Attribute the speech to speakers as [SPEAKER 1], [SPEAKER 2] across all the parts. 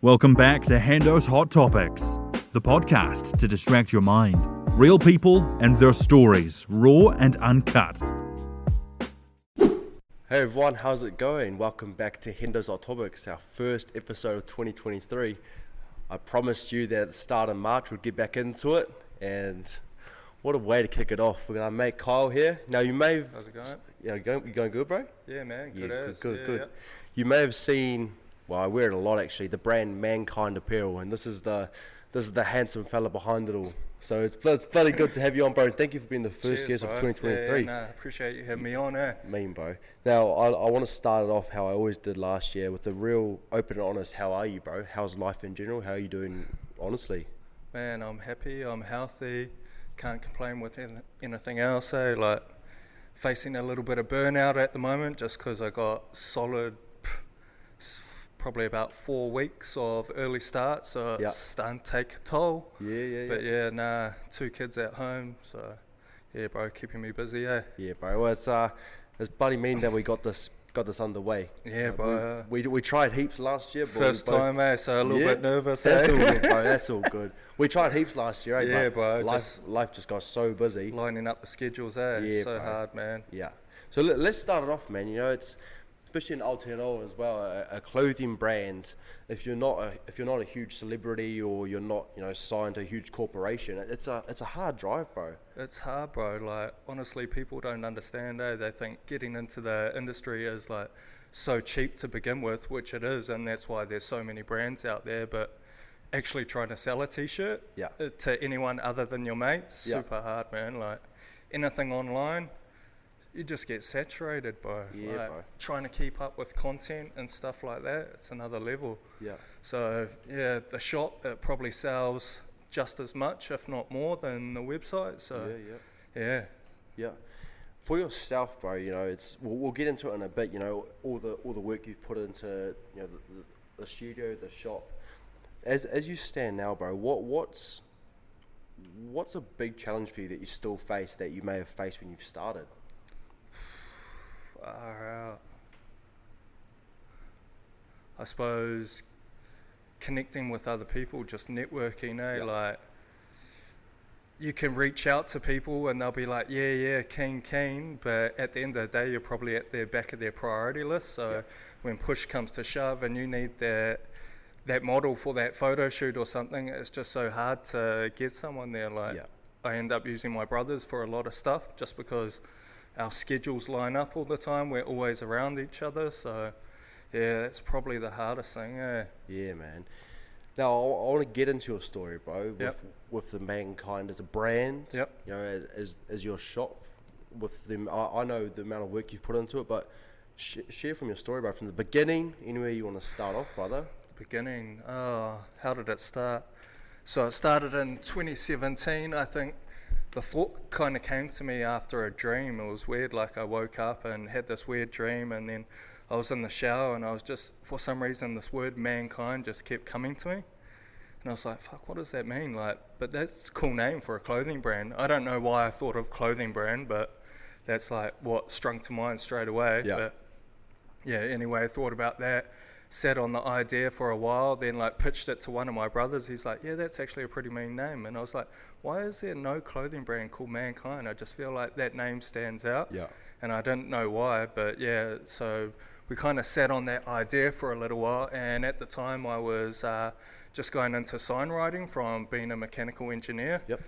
[SPEAKER 1] Welcome back to HendosHotTopics, the podcast to distract your mind. Real people and their stories, raw and uncut.
[SPEAKER 2] Hey everyone, how's it going? Welcome back to HendosHotTopics, our first episode of 2023. I promised you that at the start of March we'd get back into it, and what a way to kick it off. We're going to make Kyle here. Now you may have...
[SPEAKER 3] How's it going?
[SPEAKER 2] Yeah, you going good, bro?
[SPEAKER 3] Yeah, man, good.
[SPEAKER 2] Good. Yeah. You may have seen, well, I wear it a lot actually, the brand Mankind Apparel, and this is the handsome fella behind it all. So it's bloody good to have you on, bro. Thank you for being the first guest of 2023.
[SPEAKER 3] Yeah, appreciate you having me on,
[SPEAKER 2] Mean, bro. Now, I want to start it off how I always did last year with a real open and honest, how are you, bro? How's life in general? How are you doing, honestly?
[SPEAKER 3] Man, I'm happy, I'm healthy, can't complain with anything else, Like, facing a little bit of burnout at the moment just because I got solid, probably about 4 weeks of early start, so it's starting to take a toll. But 2 kids at home, so yeah, bro, keeping me busy,
[SPEAKER 2] Yeah, bro. Well, it's bloody mean that we got this underway.
[SPEAKER 3] Yeah, bro.
[SPEAKER 2] We tried heaps last year.
[SPEAKER 3] First time, so a little bit nervous.
[SPEAKER 2] That's all good, bro. That's all good. We tried heaps last year,
[SPEAKER 3] Yeah, bro.
[SPEAKER 2] Life just got so busy.
[SPEAKER 3] Lining up the schedules,
[SPEAKER 2] Yeah,
[SPEAKER 3] so
[SPEAKER 2] bro.
[SPEAKER 3] hard, man.
[SPEAKER 2] Yeah. So let's start it off, man. You know, it's especially in Aotearoa as well, a clothing brand. If you're not a huge celebrity or you're not, signed to a huge corporation, it's a hard drive, bro.
[SPEAKER 3] It's hard, bro. Like, honestly, people don't understand, They think getting into the industry is like so cheap to begin with, which it is, and that's why there's so many brands out there. But actually trying to sell a t-shirt to anyone other than your mates, super hard, man. Like, anything online, you just get saturated, bro.
[SPEAKER 2] Yeah,
[SPEAKER 3] like,
[SPEAKER 2] bro.
[SPEAKER 3] Trying to keep up with content and stuff like that, it's another level.
[SPEAKER 2] Yeah.
[SPEAKER 3] So, yeah, the shop, it probably sells just as much, if not more, than the website. So, yeah.
[SPEAKER 2] For yourself, bro, we'll get into it in a bit. All the work you've put into the studio, the shop. As you stand now, bro, what's a big challenge for you that you still face that you may have faced when you've started?
[SPEAKER 3] Far out. I suppose connecting with other people, just networking, Like, you can reach out to people and they'll be like, yeah, keen, but at the end of the day, you're probably at the back of their priority list. So when push comes to shove and you need that model for that photo shoot or something, it's just so hard to get someone there. Like, I end up using my brothers for a lot of stuff just because our schedules line up all the time. We're always around each other. So, yeah, that's probably the hardest thing,
[SPEAKER 2] Yeah, man. Now, I want to get into your story, bro, with the Mankind as a brand, as your shop, with them. I know the amount of work you've put into it, but share from your story, bro, from the beginning, anywhere you want to start off, brother.
[SPEAKER 3] The beginning, how did it start? So it started in 2017, I think. The thought kind of came to me after a dream. It was weird, like I woke up and had this weird dream, and then I was in the shower and I was just, for some reason, this word mankind just kept coming to me. And I was like, fuck, what does that mean? Like, but that's a cool name for a clothing brand. I don't know why I thought of clothing brand, but that's like what sprung to mind straight away.
[SPEAKER 2] Yeah.
[SPEAKER 3] But yeah, anyway, I thought about that. Sat on the idea for a while, then like pitched it to one of my brothers. He's like, yeah, that's actually a pretty mean name. And I was like, why is there no clothing brand called Mankind? I just feel like that name stands out.
[SPEAKER 2] Yeah.
[SPEAKER 3] And I didn't know why, but yeah, so we kind of sat on that idea for a little while. And at the time I was just going into sign writing from being a mechanical engineer.
[SPEAKER 2] Yep.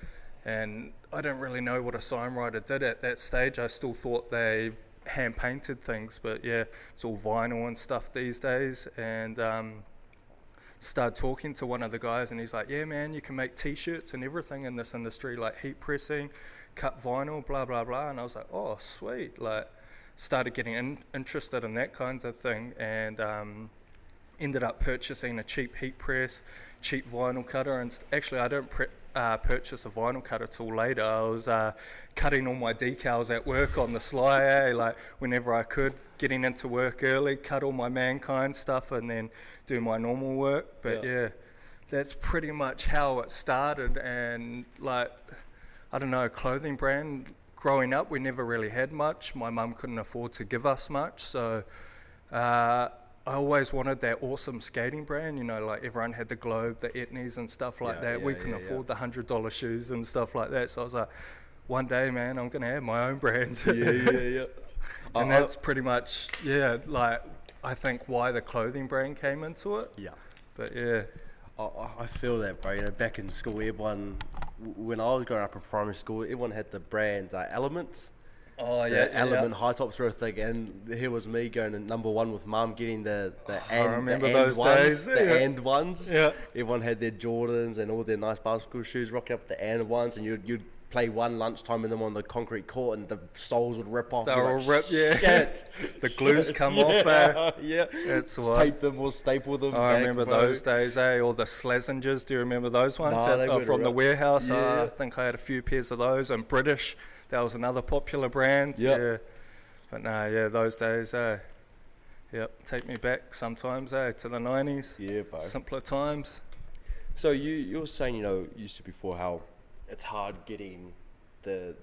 [SPEAKER 3] And I didn't really know what a sign writer did at that stage. I still thought they hand painted things, but yeah, it's all vinyl and stuff these days. And started talking to one of the guys, and he's like, yeah, man, you can make t-shirts and everything in this industry, like heat pressing, cut vinyl, blah blah blah. And I was like, oh sweet. Like, started getting interested in that kind of thing, and ended up purchasing a cheap heat press, cheap vinyl cutter. And actually I don't purchase a vinyl cutter till later. I was cutting all my decals at work on the sly, like whenever I could, getting into work early, cut all my Mankind stuff and then do my normal work. But yeah, that's pretty much how it started. And like, I don't know, clothing brand, growing up we never really had much. My mum couldn't afford to give us much, so I always wanted that awesome skating brand, you know, like everyone had the Globe, the Etnies and stuff like that. We couldn't afford the $100 shoes and stuff like that. So I was like, one day, man, I'm going to have my own brand. And that's pretty much, like, I think why the clothing brand came into it.
[SPEAKER 2] Yeah.
[SPEAKER 3] But yeah.
[SPEAKER 2] I feel that, bro. You know, back in school, everyone, when I was growing up in primary school, everyone had the brand Element. Element high tops were a thing, and here was me going to number one with mum, getting the and ones. Yeah. Everyone had their Jordans and all their nice basketball shoes, rocking up the and ones, and you'd play one lunchtime in them on the concrete court, and the soles would rip off.
[SPEAKER 3] They were ripped, The glues come off.
[SPEAKER 2] That's what. Tape them or staple them.
[SPEAKER 3] I remember those days, Or the Slazengers. Do you remember those ones? From the warehouse. I think I had a few pairs of those. And British. That was another popular brand. Yeah. But those days, take me back sometimes, to the 90s. Yeah, bro. Simpler times.
[SPEAKER 2] So you were saying, you know, used to before how it's hard getting the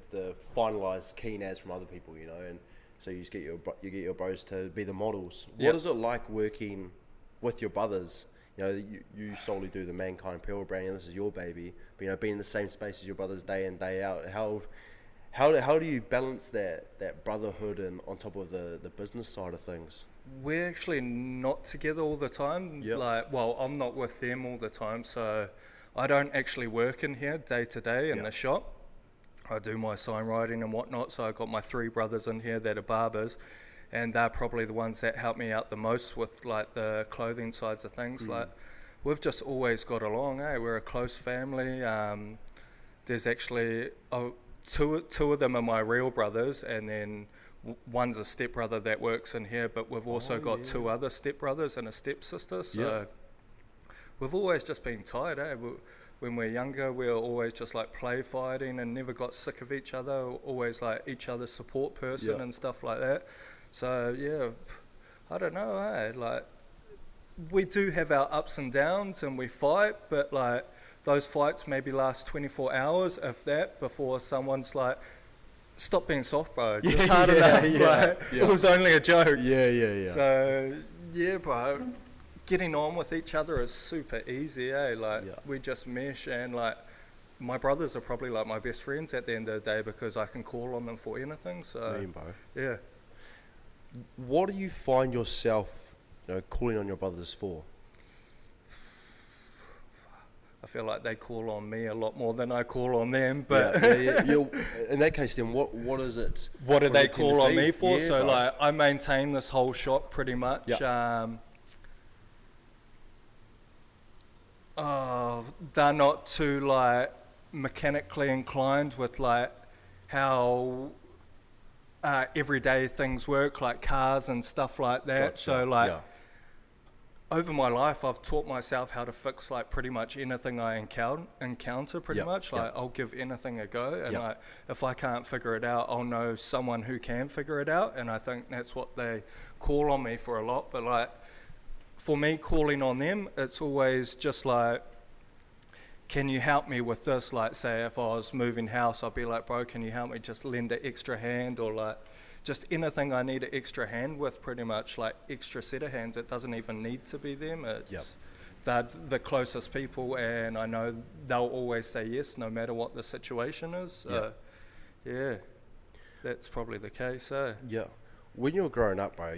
[SPEAKER 2] finalised keen ads from other people, you know, and so you get your bros to be the models. What is it like working with your brothers? You know, you solely do the Mankind Apparel brand, and this is your baby, but, you know, being in the same space as your brothers day in, day out, how do you balance that brotherhood and on top of the business side of things?
[SPEAKER 3] We're actually not together all the time. I'm not with them all the time, so I don't actually work in here day to day in the shop. I do my sign writing and whatnot, so I've got my 3 brothers in here that are barbers, and they're probably the ones that help me out the most with like the clothing sides of things. Like, we've just always got along. We're a close family. There's actually two of them are my real brothers, and then one's a stepbrother that works in here, but we've also got 2 other stepbrothers and a stepsister, so we've always just been tight. When we're younger, we were always just like play fighting and never got sick of each other, always like each other's support person and stuff like that. So I don't know, like, we do have our ups and downs and we fight, but like those fights maybe last 24 hours, if that, before someone's like, stop being soft, bro. It's just hard enough. It was only a joke. So, bro, getting on with each other is super easy, we just mesh, and like, my brothers are probably like my best friends at the end of the day because I can call on them for anything. So,
[SPEAKER 2] what do you find yourself, you know, calling on your brothers for?
[SPEAKER 3] I feel like they call on me a lot more than I call on them, but
[SPEAKER 2] in that case, then what is it?
[SPEAKER 3] What do they call on me for? Like, I maintain this whole shop pretty much. They're not too like mechanically inclined with like how everyday things work, like cars and stuff like that. Over my life, I've taught myself how to fix like pretty much anything I encounter pretty much. Like, I'll give anything a go, and like, if I can't figure it out, I'll know someone who can figure it out, and I think that's what they call on me for a lot. But like, for me, calling on them, it's always just like, can you help me with this? Like, say if I was moving house, I'd be like, bro, can you help me just lend an extra hand, or like, just anything I need an extra hand with, pretty much, like extra set of hands. It doesn't even need to be them. It's they're the closest people, and I know they'll always say yes no matter what the situation is. That's probably the case.
[SPEAKER 2] When you were growing up, bro,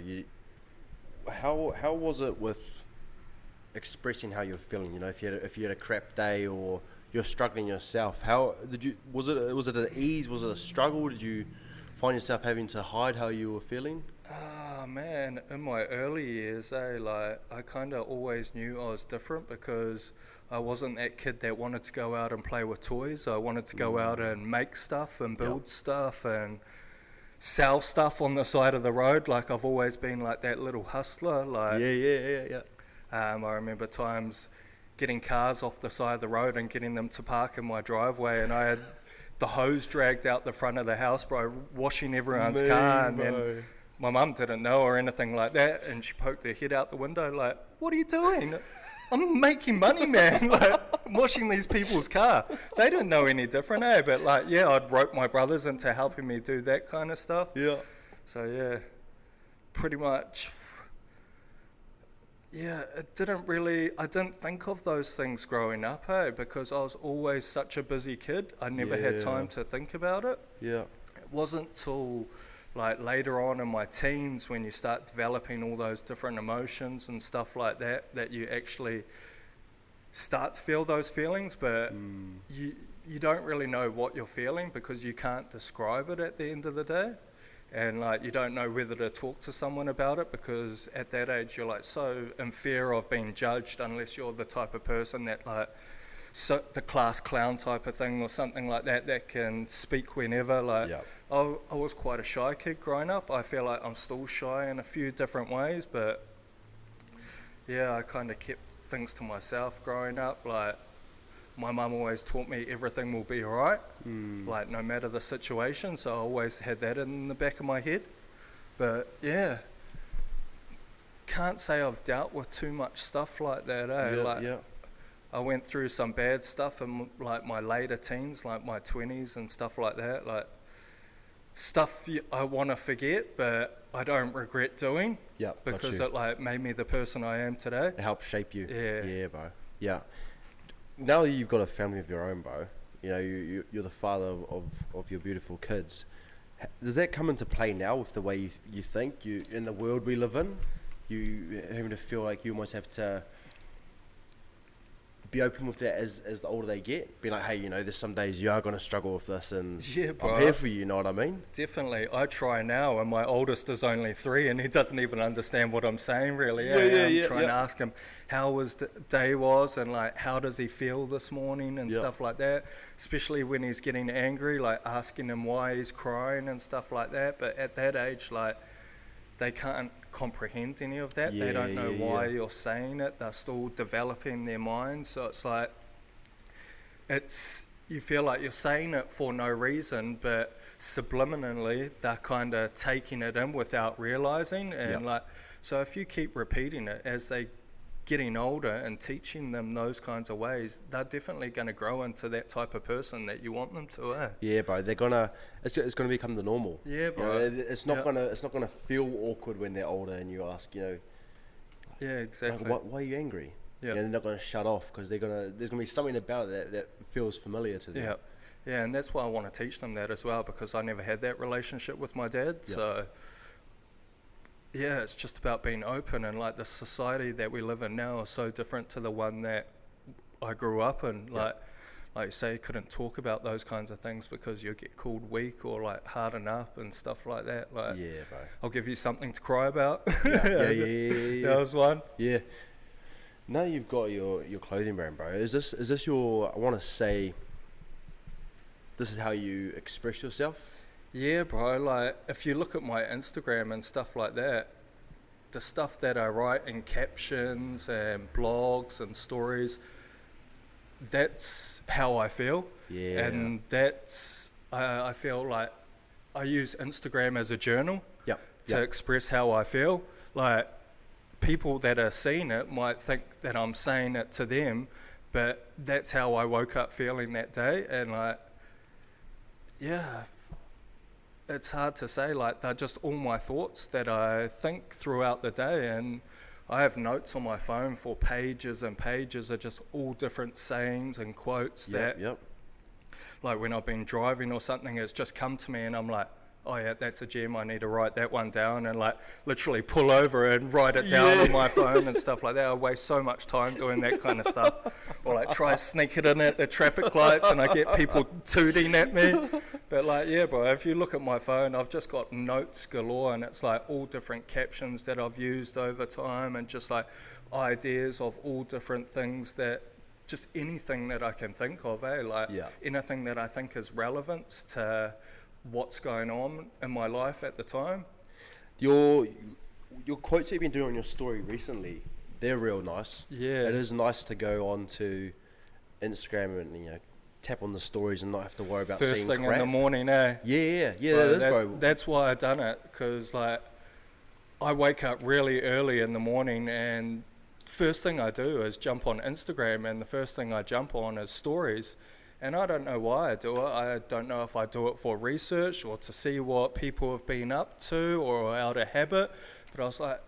[SPEAKER 2] how was it with expressing how you're feeling? You know, if you had a crap day or you're struggling yourself, how did you? Was it an ease? Was it a struggle? Did you find yourself having to hide how you were feeling?
[SPEAKER 3] Man, in my early years, like, I kind of always knew I was different because I wasn't that kid that wanted to go out and play with toys. I wanted to go out and make stuff and build stuff and sell stuff on the side of the road. Like, I've always been like that little hustler. Like, I remember times getting cars off the side of the road and getting them to park in my driveway, and I had the hose dragged out the front of the house, bro, washing everyone's car, and then my mum didn't know or anything like that, and she poked her head out the window like, what are you doing? I'm making money, man. Like, I'm washing these people's car. They didn't know any different, but like, I'd rope my brothers into helping me do that kind of stuff. So pretty much Yeah, I didn't think of those things growing up, because I was always such a busy kid. I never had time to think about it.
[SPEAKER 2] Yeah.
[SPEAKER 3] It wasn't till like later on in my teens when you start developing all those different emotions and stuff like that, that you actually start to feel those feelings, but you don't really know what you're feeling because you can't describe it at the end of the day. And like you don't know whether to talk to someone about it because at that age you're like so in fear of being judged unless you're the type of person that like the class clown type of thing or something like that can speak whenever. Like I was quite a shy kid growing up. I feel like I'm still shy in a few different ways, but yeah, I kind of kept things to myself growing up. Like my mum always taught me everything will be alright, like no matter the situation, so I always had that in the back of my head. But yeah, can't say I've dealt with too much stuff like that, I went through some bad stuff in like my later teens, like my 20s and stuff like that, like stuff I want to forget but I don't regret doing, because it like made me the person I am today.
[SPEAKER 2] It helped shape you.
[SPEAKER 3] Yeah,
[SPEAKER 2] bro. Now that you've got a family of your own, bro, you know, you're the father of your beautiful kids. Does that come into play now with the way you think, in the world we live in? You having to feel like you almost have to be open with that as the older they get? Be like, hey, you know, there's some days you are going to struggle with this and I'm here for you, you know what I mean?
[SPEAKER 3] Definitely. I try now, and my oldest is only 3 and he doesn't even understand what I'm saying really. I'm trying to ask him how his day was and like how does he feel this morning and stuff like that, especially when he's getting angry, like asking him why he's crying and stuff like that. But at that age, like they can't comprehend any of that. They don't know why you're saying it. They're still developing their minds. So it's like, you feel like you're saying it for no reason, but subliminally they're kind of taking it in without realizing. And like, so if you keep repeating it as they getting older and teaching them those kinds of ways, they're definitely going to grow into that type of person that you want them to.
[SPEAKER 2] Yeah, bro. It's gonna become the normal.
[SPEAKER 3] Yeah, bro.
[SPEAKER 2] You know, it's not gonna feel awkward when they're older and you ask, you know.
[SPEAKER 3] Yeah, exactly.
[SPEAKER 2] Like, why are you angry?
[SPEAKER 3] Yeah.
[SPEAKER 2] You know, they're not gonna shut off because there's gonna be something about it that feels familiar to them.
[SPEAKER 3] Yeah, yeah, and that's why I want to teach them that as well, because I never had that relationship with my dad. So yeah, it's just about being open, and like the society that we live in now is so different to the one that I grew up in. Like you say, you couldn't talk about those kinds of things because you'll get called weak or like harden up and stuff like that. Like,
[SPEAKER 2] yeah, bro.
[SPEAKER 3] I'll give you something to cry about.
[SPEAKER 2] Yeah.
[SPEAKER 3] That was one.
[SPEAKER 2] Yeah. Now you've got your clothing brand, bro. Is this your? I want to say, this is how you express yourself.
[SPEAKER 3] Yeah, bro, like, if you look at my Instagram and stuff like that, the stuff that I write in captions and blogs and stories, that's how I feel.
[SPEAKER 2] Yeah.
[SPEAKER 3] And that's, I feel like I use Instagram as a journal to express how I feel. Like, people that are seeing it might think that I'm saying it to them, but that's how I woke up feeling that day. And like, yeah, it's hard to say, like they're just all my thoughts that I think throughout the day, and I have notes on my phone for pages and pages of just all different sayings and quotes that like when I've been driving or something, it's just come to me and I'm like, oh yeah, that's a gem, I need to write that one down, and like literally pull over and write it down on my phone and stuff like that. I waste so much time doing that kind of stuff, or like try sneak it in at the traffic lights and I get people tooting at me. But like, yeah, bro, if you look at my phone, I've just got notes galore, and it's like all different captions that I've used over time, and just like ideas of all different things, that just anything that I can think of, like anything that I think is relevant to what's going on in my life at the time.
[SPEAKER 2] Your quotes that you've been doing on your story recently, they're real nice.
[SPEAKER 3] Yeah.
[SPEAKER 2] It is nice to go on to Instagram and, you know, tap on the stories and not have to worry about
[SPEAKER 3] first
[SPEAKER 2] seeing
[SPEAKER 3] thing
[SPEAKER 2] crap.
[SPEAKER 3] In the morning,
[SPEAKER 2] Yeah,
[SPEAKER 3] bro,
[SPEAKER 2] that is, bro.
[SPEAKER 3] That's why I done it, because like I wake up really early in the morning, and first thing I do is jump on Instagram, and the first thing I jump on is stories. And I don't know why I do it. I don't know if I do it for research or to see what people have been up to or out of habit. But I was like,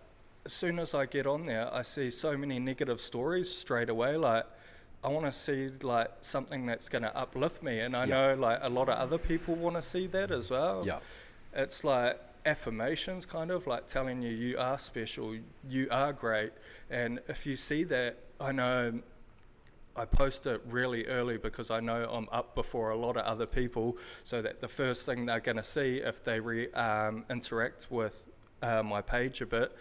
[SPEAKER 3] as soon as I get on there, I see so many negative stories straight away. Like, I want to see like something that's going to uplift me, and I know like a lot of other people want to see that as well.
[SPEAKER 2] Yeah.
[SPEAKER 3] It's like affirmations, kind of like telling you you are special, you are great, and if you see that, I know I post it really early because I know I'm up before a lot of other people, so that the first thing they're going to see if they interact with my page a bit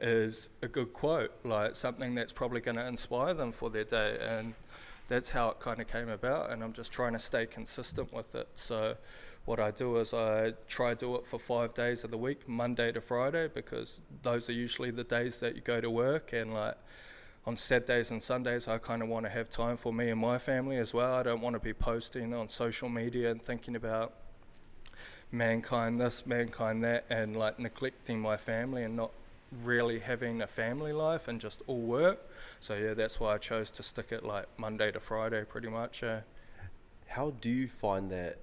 [SPEAKER 3] is a good quote, like something that's probably going to inspire them for their day. And that's how it kind of came about, and I'm just trying to stay consistent with it. So what I do is I try to do it for 5 days of the week, Monday to Friday, because those are usually the days that you go to work, and like on Saturdays and Sundays I kind of want to have time for me and my family as well. I don't want to be posting on social media and thinking about Mankind this, Mankind that, and like neglecting my family and not really having a family life and just all work. So yeah, that's why I chose to stick it like Monday to Friday pretty much.
[SPEAKER 2] How do you find that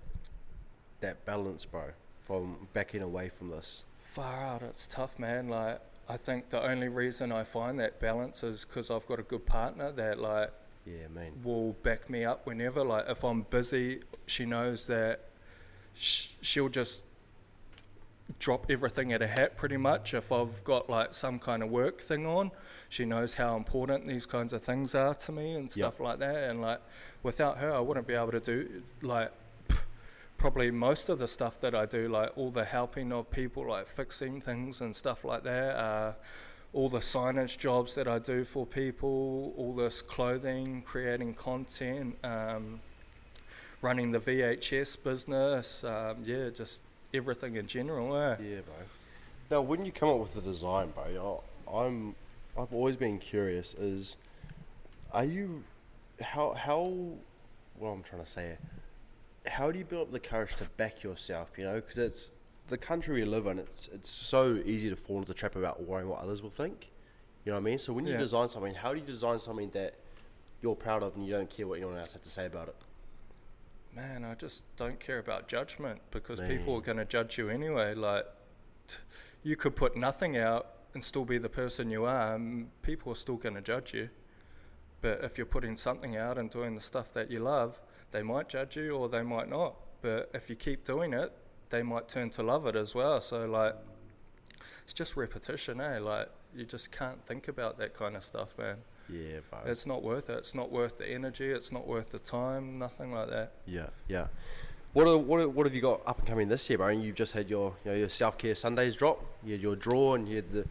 [SPEAKER 2] balance, bro, from backing away from this?
[SPEAKER 3] Far out, it's tough, man. Like, I think the only reason I find that balance is because I've got a good partner that like will back me up whenever. Like if I'm busy, she knows that she'll just drop everything at a hat pretty much. If I've got like some kind of work thing on, she knows how important these kinds of things are to me and stuff like that. And like without her, I wouldn't be able to do like probably most of the stuff that I do, like all the helping of people, like fixing things and stuff like that, all the signage jobs that I do for people, all this clothing, creating content, running the VHS business, just everything in general.
[SPEAKER 2] Yeah, bro. Now, when you come up with the design, bro, I've always been curious. What I'm trying to say, how do you build up the courage to back yourself? You know, because it's the country we live in. It's so easy to fall into the trap about worrying what others will think. You know what I mean? So when you design something, how do you design something that you're proud of and you don't care what anyone else has to say about it?
[SPEAKER 3] Man, I just don't care about judgment, because people are going to judge you anyway. Like, you could put nothing out and still be the person you are, and people are still going to judge you. But if you're putting something out and doing the stuff that you love, they might judge you or they might not. But if you keep doing it, they might turn to love it as well. So, like, it's just repetition, Like, you just can't think about that kind of stuff, man.
[SPEAKER 2] Yeah, bro.
[SPEAKER 3] It's not worth it. It's not worth the energy. It's not worth the time. Nothing like that.
[SPEAKER 2] Yeah. What have you got up and coming this year, bro? And you've just had your self-care Sundays drop. You had your draw, and you had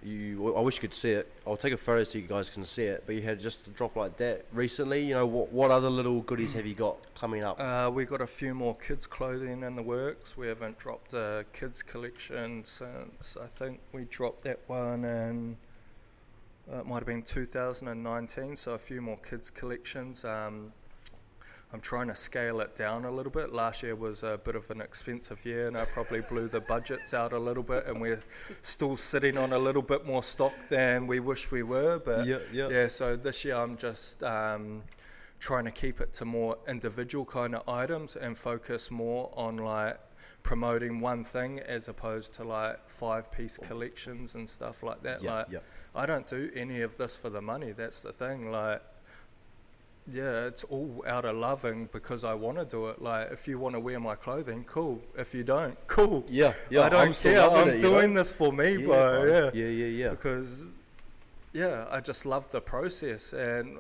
[SPEAKER 2] I wish you could see it. I'll take a photo so you guys can see it. But you had just a drop like that recently. You know, what other little goodies have you got coming up?
[SPEAKER 3] We got a few more kids' clothing in the works. We haven't dropped a kids' collection since I think we dropped that one in it might have been 2019. So a few more kids' collections. I'm trying to scale it down a little bit. Last year was a bit of an expensive year, and I probably blew the budgets out a little bit, and we're still sitting on a little bit more stock than we wish we were. But so this year I'm just trying to keep it to more individual kind of items and focus more on like promoting one thing as opposed to like 5-piece collections and stuff like that. I don't do any of this for the money. That's the thing. Like, yeah, it's all out of loving because I want to do it. Like, if you want to wear my clothing, cool. If you don't, cool.
[SPEAKER 2] Yeah.
[SPEAKER 3] I don't care. I'm doing this for me, bro.
[SPEAKER 2] Yeah.
[SPEAKER 3] Because, I just love the process, and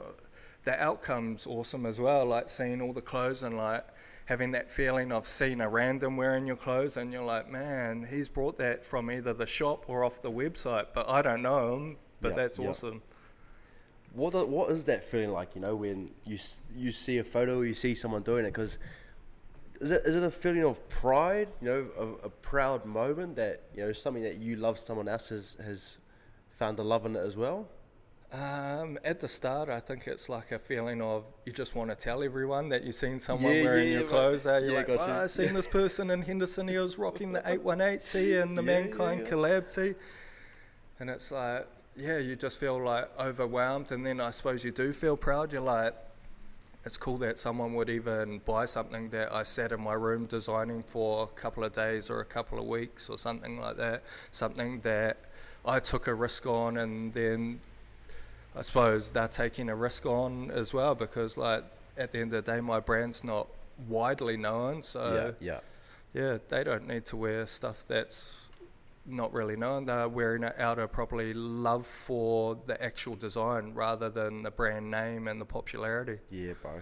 [SPEAKER 3] the outcome's awesome as well. Like, seeing all the clothes and like having that feeling of seeing a random wearing your clothes, and you're like, man, he's brought that from either the shop or off the website, but I don't know him. But that's awesome.
[SPEAKER 2] What is that feeling like, you know, when you see a photo or you see someone doing it? Because is it a feeling of pride, you know, a proud moment that, you know, something that you love someone else has found a love in it as well?
[SPEAKER 3] At the start, I think it's like a feeling of you just want to tell everyone that you've seen someone wearing your clothes. You're like, I've seen this person in Henderson, he was rocking the 818 tee and the Mankind collab tee. And it's like, you just feel like overwhelmed, and then I suppose you do feel proud. You're like, it's cool that someone would even buy something that I sat in my room designing for a couple of days or a couple of weeks or something like that. Something that I took a risk on, and then I suppose they're taking a risk on as well, because like at the end of the day my brand's not widely known, so yeah, they don't need to wear stuff that's not really known. They're wearing it out of probably love for the actual design rather than the brand name and the popularity.
[SPEAKER 2] Yeah, bro.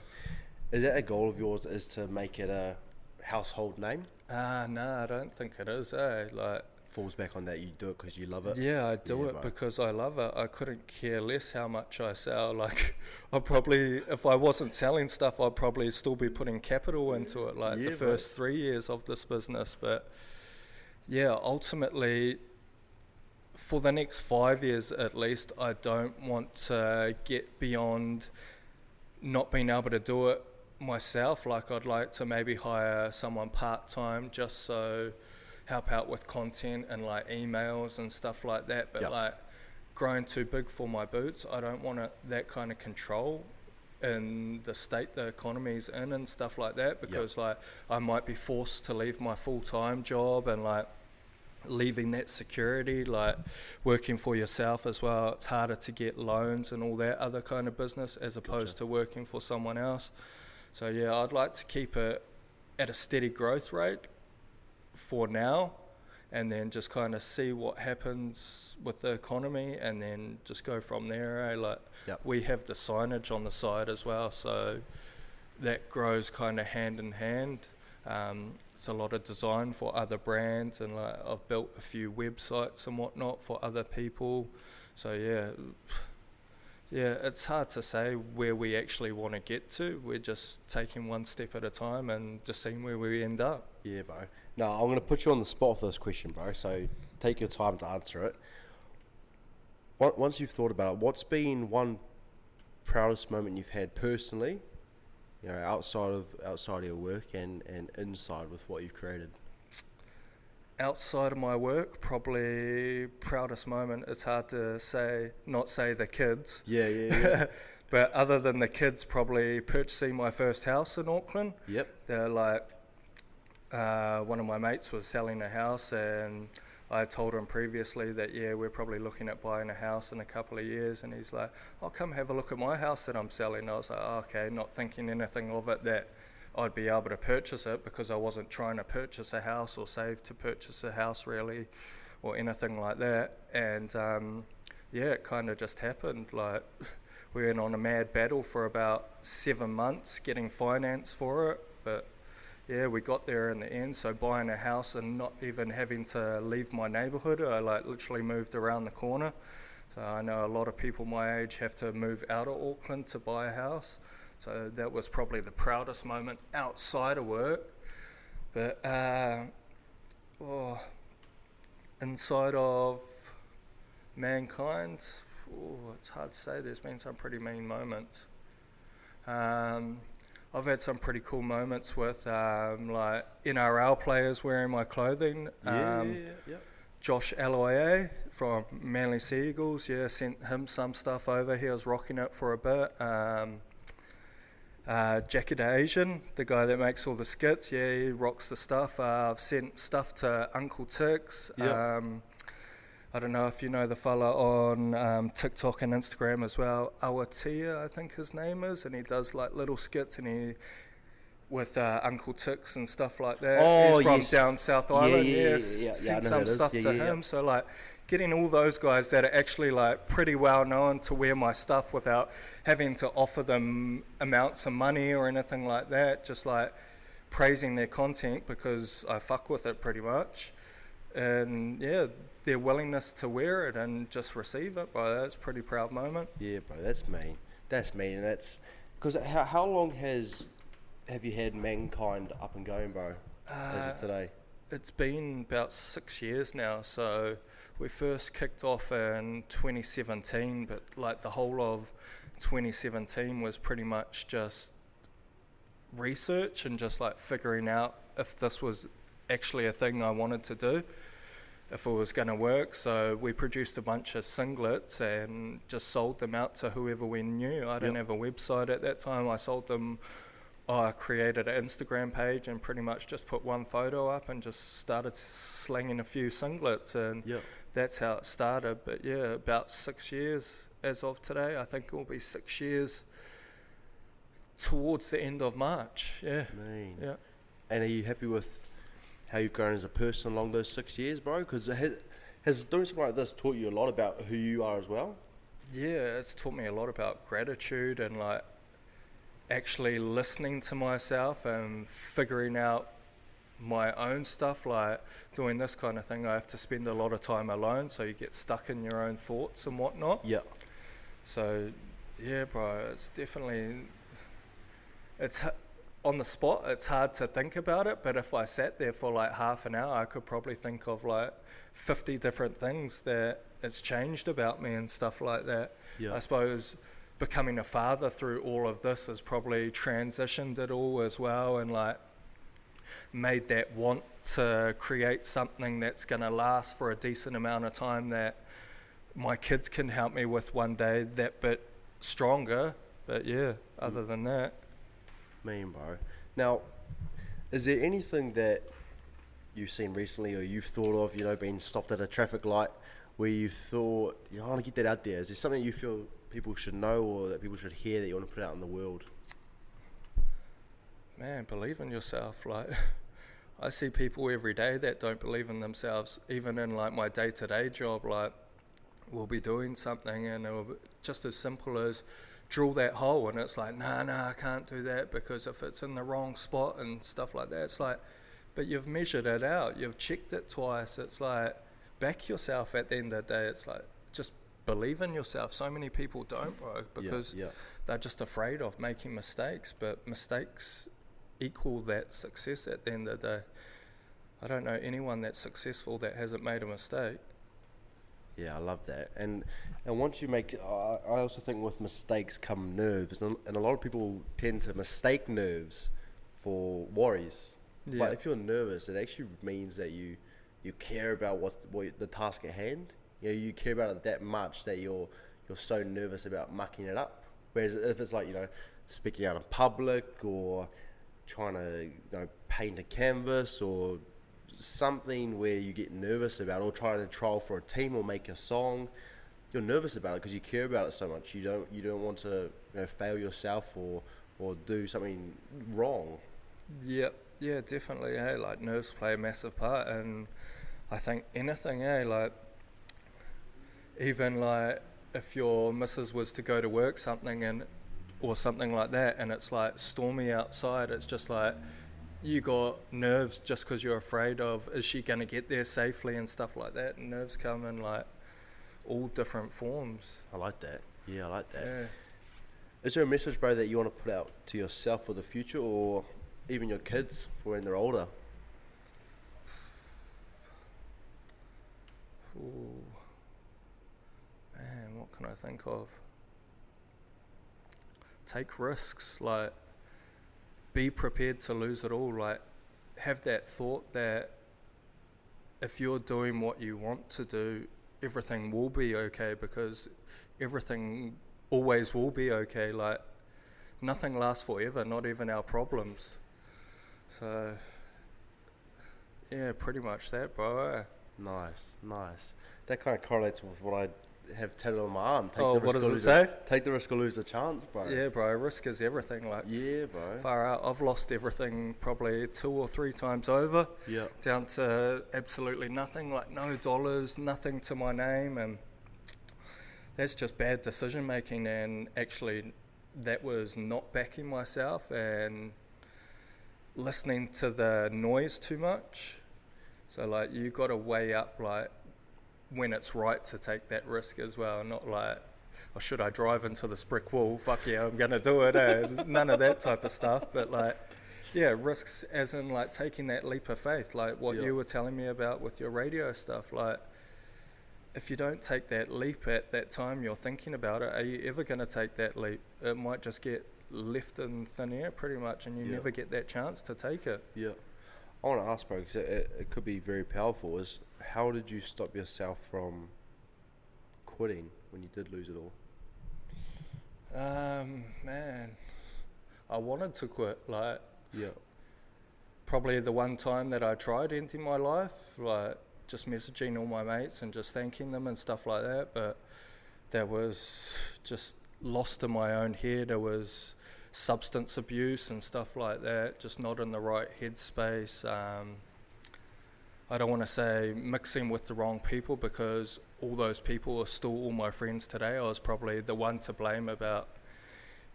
[SPEAKER 2] Is that a goal of yours, is to make it a household name?
[SPEAKER 3] No, I don't think it is, like,
[SPEAKER 2] falls back on that you do it because you love it?
[SPEAKER 3] Yeah, I do it because I love it. I couldn't care less how much I sell. Like, I probably, if I wasn't selling stuff, I'd probably still be putting capital into it, like the first 3 years of this business. But yeah, ultimately, for the next 5 years at least, I don't want to get beyond not being able to do it myself. Like, I'd like to maybe hire someone part-time just so help out with content and like emails and stuff like that, but like growing too big for my boots, I don't want that kind of control in the state the economy's in and stuff like that, because like I might be forced to leave my full-time job, and like leaving that security, like working for yourself as well, it's harder to get loans and all that other kind of business as opposed to working for someone else. So yeah, I'd like to keep it at a steady growth rate for now, and then just kind of see what happens with the economy, and then just go from there. Like we have the signage on the side as well, so that grows kind of hand in hand. It's a lot of design for other brands, and like I've built a few websites and whatnot for other people. So yeah, it's hard to say where we actually want to get to. We're just taking one step at a time and just seeing where we end up.
[SPEAKER 2] Yeah, bro. No, I'm going to put you on the spot for this question, bro, so take your time to answer it. Once you've thought about it, what's been one proudest moment you've had personally, you know, outside of your work and inside with what you've created?
[SPEAKER 3] Outside of my work, probably proudest moment, it's hard to say, not say the kids. Yeah. But other than the kids, probably purchasing my first house in Auckland. They're like, one of my mates was selling a house, and I told him previously that, we're probably looking at buying a house in a couple of years, and he's like, I'll come have a look at my house that I'm selling. I was like, okay, not thinking anything of it that I'd be able to purchase it, because I wasn't trying to purchase a house or save to purchase a house really, or anything like that. And it kind of just happened. Like, we went on a mad battle for about 7 months getting finance for it, but we got there in the end. So buying a house and not even having to leave my neighborhood, I like literally moved around the corner. So I know a lot of people my age have to move out of Auckland to buy a house. So that was probably the proudest moment outside of work. But inside of Mankind, it's hard to say. There's been some pretty mean moments. I've had some pretty cool moments with like NRL players wearing my clothing. Josh Aloiai from Manly Sea Eagles, sent him some stuff over. He was rocking it for a bit. Jacket Asian, the guy that makes all the skits, he rocks the stuff. I've sent stuff to Uncle Tix. I don't know if you know the fella on TikTok and Instagram as well, Awatia, I think his name is, and he does like little skits, and he with Uncle Tix and stuff like that. He's from down South Island. Sent some stuff to him. So like getting all those guys that are actually like pretty well known to wear my stuff without having to offer them amounts of money or anything like that, just like praising their content because I fuck with it pretty much. And their willingness to wear it and just receive it, bro, that's a pretty proud moment. Yeah, bro, that's mean. And that's because how long have you had Mankind up and going, bro, as of today? It's been about 6 years now. So we first kicked off in 2017, but like the whole of 2017 was pretty much just research and just like figuring out if this was actually a thing I wanted to do, if it was going to work. So we produced a bunch of singlets and just sold them out to whoever we knew. I didn't have a website at that time. I sold them. I created an Instagram page and pretty much just put one photo up and just started slinging a few singlets, and that's how it started. But yeah, about 6 years as of today. I think it will be 6 years towards the end of March. Yeah.
[SPEAKER 2] Man.
[SPEAKER 3] Yeah.
[SPEAKER 2] And are you happy with how you've grown as a person along those 6 years, bro? Because has doing something like this taught you a lot about who you are as well?
[SPEAKER 3] Yeah, it's taught me a lot about gratitude and like actually listening to myself and figuring out my own stuff. Like doing this kind of thing, I have to spend a lot of time alone, so you get stuck in your own thoughts and whatnot.
[SPEAKER 2] Yeah.
[SPEAKER 3] So yeah, bro, it's definitely, it's on the spot, it's hard to think about it, but if I sat there for like half an hour, I could probably think of like 50 different things that it's changed about me and stuff like that.
[SPEAKER 2] Yeah.
[SPEAKER 3] I suppose becoming a father through all of this has probably transitioned it all as well, and like made that want to create something that's going to last for a decent amount of time, that my kids can help me with one day, that bit stronger. But yeah, other than that.
[SPEAKER 2] Mean, bro. Now, is there anything that you've seen recently or you've thought of, you know, being stopped at a traffic light where you thought, you know, I want to get that out there? Is there something you feel people should know or that people should hear that you want to put out in the world?
[SPEAKER 3] Man, believe in yourself. Like, I see people every day that don't believe in themselves, even in like my day-to-day job. Like, we'll be doing something and it'll be just as simple as drill that hole, and it's like, nah, I can't do that because if it's in the wrong spot and stuff like that. It's like, but you've measured it out, you've checked it twice. It's like, back yourself at the end of the day. It's like, just believe in yourself. So many people don't, bro, because they're just afraid of making mistakes, but mistakes equal that success at the end of the day. I don't know anyone that's successful that hasn't made a mistake.
[SPEAKER 2] Yeah, I love that. And once you make, I also think with mistakes come nerves, and a lot of people tend to mistake nerves for worries.
[SPEAKER 3] Yeah.
[SPEAKER 2] But if you're nervous, it actually means that you care about what the task at hand. You know, you care about it that much that you're so nervous about mucking it up. Whereas if it's like, you know, speaking out in public or trying to, you know, paint a canvas or something where you get nervous about, or trying to trial for a team or make a song, you're nervous about it because you care about it so much. You don't want to, you know, fail yourself or do something wrong.
[SPEAKER 3] Yeah, definitely. Hey, like nerves play a massive part, and I think anything, like even like if your missus was to go to work or something like that, and it's like stormy outside, it's just like you got nerves just because you're afraid of, is she going to get there safely and stuff like that. And nerves come in like all different forms.
[SPEAKER 2] I like that. Yeah, I like that.
[SPEAKER 3] Yeah.
[SPEAKER 2] Is there a message, bro, that you want to put out to yourself for the future, or even your kids for when they're older?
[SPEAKER 3] Ooh. Man, what can I think of? Take risks, like be prepared to lose it all. Like have that thought that if you're doing what you want to do, everything will be okay, because everything always will be okay. Like nothing lasts forever, not even our problems. So yeah, pretty much that, bro.
[SPEAKER 2] Nice. That kind of correlates with what I have tatted on my arm.
[SPEAKER 3] What does it say?
[SPEAKER 2] Take the risk or lose the chance, bro.
[SPEAKER 3] Yeah, bro, risk is everything. Like,
[SPEAKER 2] yeah, bro.
[SPEAKER 3] Far out. I've lost everything probably 2 or 3 times over.
[SPEAKER 2] Yeah.
[SPEAKER 3] Down to absolutely nothing, like no dollars, nothing to my name, and that's just bad decision making. And actually, that was not backing myself and listening to the noise too much. So like, you got to weigh up like when it's right to take that risk as well, not like, or should I drive into this brick wall? Fuck yeah, I'm gonna do it. None of that type of stuff. But like, yeah, risks as in like taking that leap of faith, like what you were telling me about with your radio stuff. Like, if you don't take that leap at that time you're thinking about it, are you ever gonna take that leap? It might just get left in thin air pretty much, and you never get that chance to take it.
[SPEAKER 2] Yeah. I want to ask, bro, because it could be very powerful, is how did you stop yourself from quitting when you did lose it all?
[SPEAKER 3] Man, I wanted to quit. Like,
[SPEAKER 2] yeah,
[SPEAKER 3] probably the one time that I tried ending my life, like just messaging all my mates and just thanking them and stuff like that. But that was just lost in my own head. It was substance abuse and stuff like that, just not in the right headspace. I don't want to say mixing with the wrong people, because all those people are still all my friends today. I was probably the one to blame about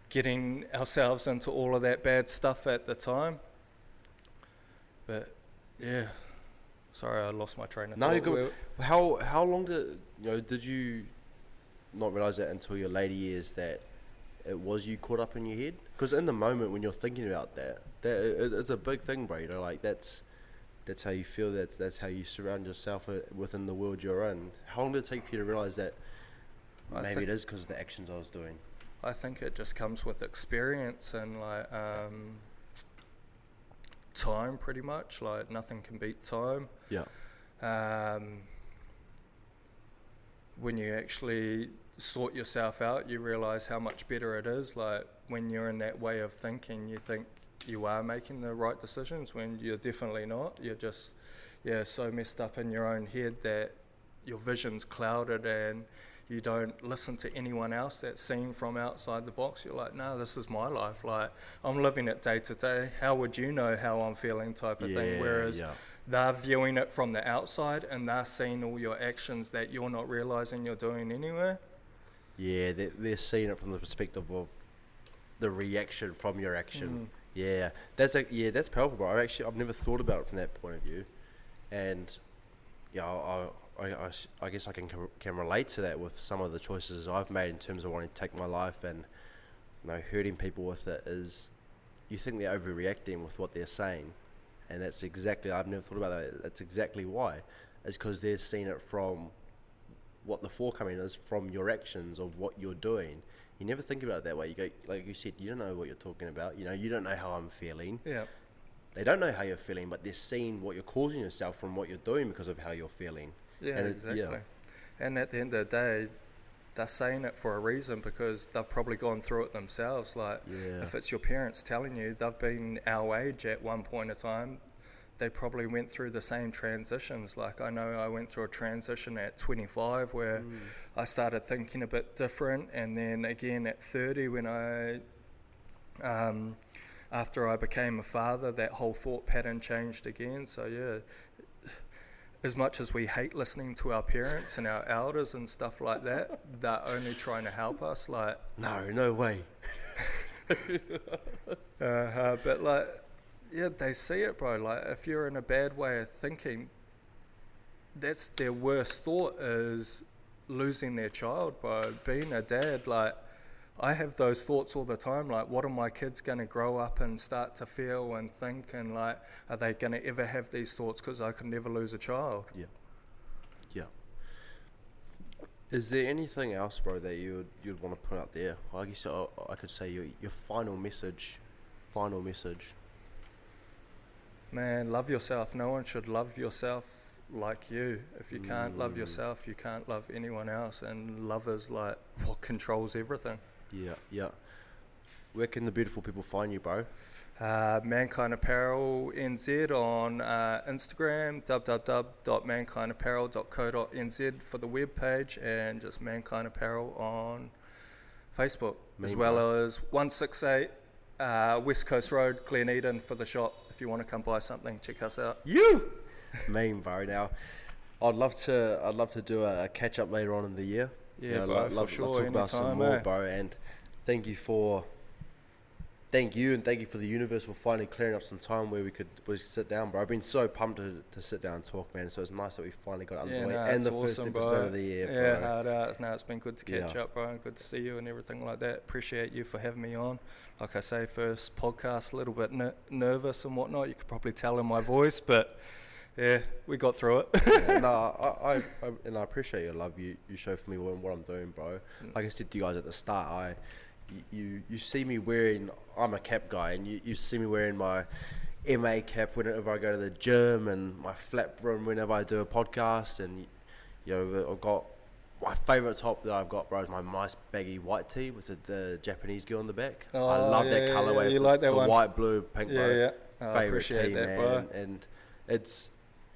[SPEAKER 3] getting ourselves into all of that bad stuff at the time. But yeah, sorry, I lost my train of thought.
[SPEAKER 2] No, you're good. How long did you not realise that until your later years that it was you caught up in your head? Because in the moment when you're thinking about that it's a big thing, bro. You know, like that's how you feel. That's how you surround yourself within the world you're in. How long did it take for you to realise that maybe it is because of the actions I was doing?
[SPEAKER 3] I think it just comes with experience and like time, pretty much. Like nothing can beat time.
[SPEAKER 2] Yeah.
[SPEAKER 3] When you actually sort yourself out, you realise how much better it is. Like when you're in that way of thinking, you think you are making the right decisions when you're definitely not. You're just so messed up in your own head that your vision's clouded and you don't listen to anyone else that's seen from outside the box. You're like, no, this is my life. Like I'm living it day to day. How would you know how I'm feeling, type of thing? Whereas they're viewing it from the outside and they're seeing all your actions that you're not realising you're doing anyway.
[SPEAKER 2] Yeah, they're seeing it from the perspective of the reaction from your action. Yeah, that's powerful, bro. I've never thought about it from that point of view, and I guess I can relate to that with some of the choices I've made in terms of wanting to take my life and hurting people with it. Is you think they're overreacting with what they're saying, and that's exactly, I've never thought about that. That's exactly why. It's because they're seeing it from what the forecoming is from your actions of what you're doing. You never think about it that way. You go, like you said, you don't know what you're talking about. You don't know how I'm feeling.
[SPEAKER 3] Yeah.
[SPEAKER 2] They don't know how you're feeling, but they're seeing what you're causing yourself from what you're doing because of how you're feeling.
[SPEAKER 3] Yeah, exactly. And at the end of the day, they're saying it for a reason because they've probably gone through it themselves. Like, if it's your parents telling you, they've been our age at one point in time, they probably went through the same transitions. Like I know I went through a transition at 25 where I started thinking a bit different, and then again at 30 when after I became a father, that whole thought pattern changed again. So yeah, as much as we hate listening to our parents and our elders and stuff like that, they're only trying to help us. Like
[SPEAKER 2] no way.
[SPEAKER 3] But like, yeah, they see it, bro. Like, if you're in a bad way of thinking, that's their worst thought, is losing their child, bro. Being a dad, like, I have those thoughts all the time. Like, what are my kids going to grow up and start to feel and think? And, like, are they going to ever have these thoughts? Because I could never lose a child.
[SPEAKER 2] Yeah. Is there anything else, bro, that you'd want to put out there? I guess I could say your final message.
[SPEAKER 3] Man, love yourself. No one should love yourself like you. If you can't love yourself, you can't love anyone else. And love is like what controls everything.
[SPEAKER 2] Yeah. Where can the beautiful people find you, bro?
[SPEAKER 3] Mankind Apparel NZ on Instagram, www.mankindapparel.co.nz for the web page, and just Mankind Apparel on Facebook, as well as 168 West Coast Road, Glen Eden for the shop. If you want to come buy something, check us out.
[SPEAKER 2] Mean, bro. Now, I'd love to do a catch up later on in the year.
[SPEAKER 3] Yeah, bro,
[SPEAKER 2] love
[SPEAKER 3] for sure.
[SPEAKER 2] to talk about some more, bro. And thank you for the universe for finally clearing up some time where we could sit down, bro. I've been so pumped to sit down and talk, man. So it's nice that we finally got underway and the first episode of the year, bro.
[SPEAKER 3] Yeah, hard out. No, it's been good to catch up, bro. Good to see you and everything like that. Appreciate you for having me on. Like I say, first podcast, a little bit nervous and whatnot. You could probably tell in my voice, but yeah, we got through it.
[SPEAKER 2] I appreciate your love you show for me what I'm doing, bro. Like I said to you guys at the start, you see me wearing, I'm a cap guy, and you see me wearing my MA cap whenever I go to the gym, and my flat brim whenever I do a podcast, and I've got my favourite top that I've got, bro, is my nice baggy white tee with the Japanese girl on the back. I love that colourway.
[SPEAKER 3] You like that one?
[SPEAKER 2] White, blue, pink, bro.
[SPEAKER 3] Yeah.
[SPEAKER 2] Favourite tee, man.
[SPEAKER 3] Bro.
[SPEAKER 2] And it's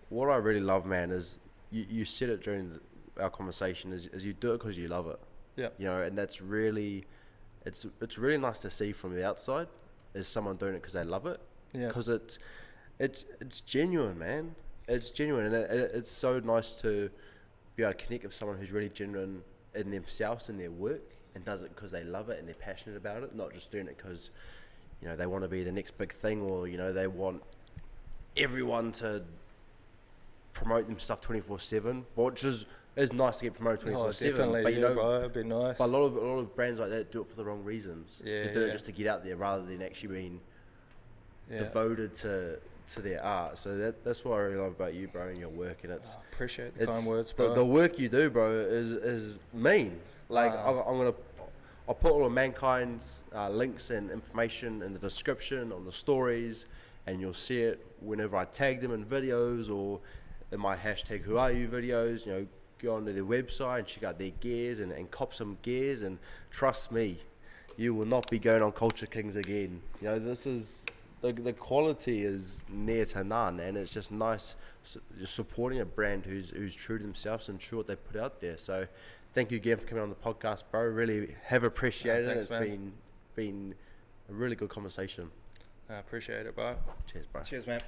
[SPEAKER 2] what I really love, man, is you said it during our conversation, is you do it because you love it.
[SPEAKER 3] Yeah.
[SPEAKER 2] You know, and that's really, it's really nice to see from the outside, is someone doing it because they love it.
[SPEAKER 3] Yeah.
[SPEAKER 2] Because it's genuine, man. It's genuine, and it's so nice to be able to connect with someone who's really genuine in themselves and their work, and does it because they love it and they're passionate about it, not just doing it because, you know, they want to be the next big thing, or, you know, they want everyone to promote them stuff 24/7, which is nice to get promoted 24/7.
[SPEAKER 3] Definitely,
[SPEAKER 2] but you know,
[SPEAKER 3] bro, it'd be nice.
[SPEAKER 2] but a lot of brands like that do it for the wrong reasons.
[SPEAKER 3] Yeah,
[SPEAKER 2] they do it
[SPEAKER 3] yeah.
[SPEAKER 2] just to get out there rather than actually being devoted to their art. So that's what I really love about you, bro, and your work. And it's
[SPEAKER 3] Appreciate the kind words, bro.
[SPEAKER 2] the work you do, bro, is mean. Like I'll put all of Mankind's links and information in the description on the stories, and you'll see it whenever I tag them in videos or in my hashtag Who Are You videos. You know, go onto their website and check out their gears and cop some gears, and trust me, you will not be going on Culture Kings again. You know, this is the quality is near to none, and it's just nice just supporting a brand who's true to themselves and true what they put out there. So thank you again for coming on the podcast, bro. Really have appreciated
[SPEAKER 3] Thanks,
[SPEAKER 2] it. It's
[SPEAKER 3] man.
[SPEAKER 2] been a really good conversation.
[SPEAKER 3] I appreciate it, bro.
[SPEAKER 2] Cheers, bro.
[SPEAKER 3] Cheers, man.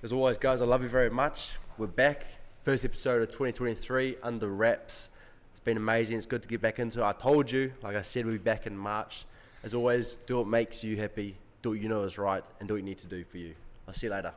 [SPEAKER 2] As always, guys, I love you very much. We're back. First episode of 2023 under wraps. It's been amazing. It's good to get back into it. I told you, like I said, we'll be back in March. As always, do what makes you happy, do what you know is right, and do what you need to do for you. I'll see you later.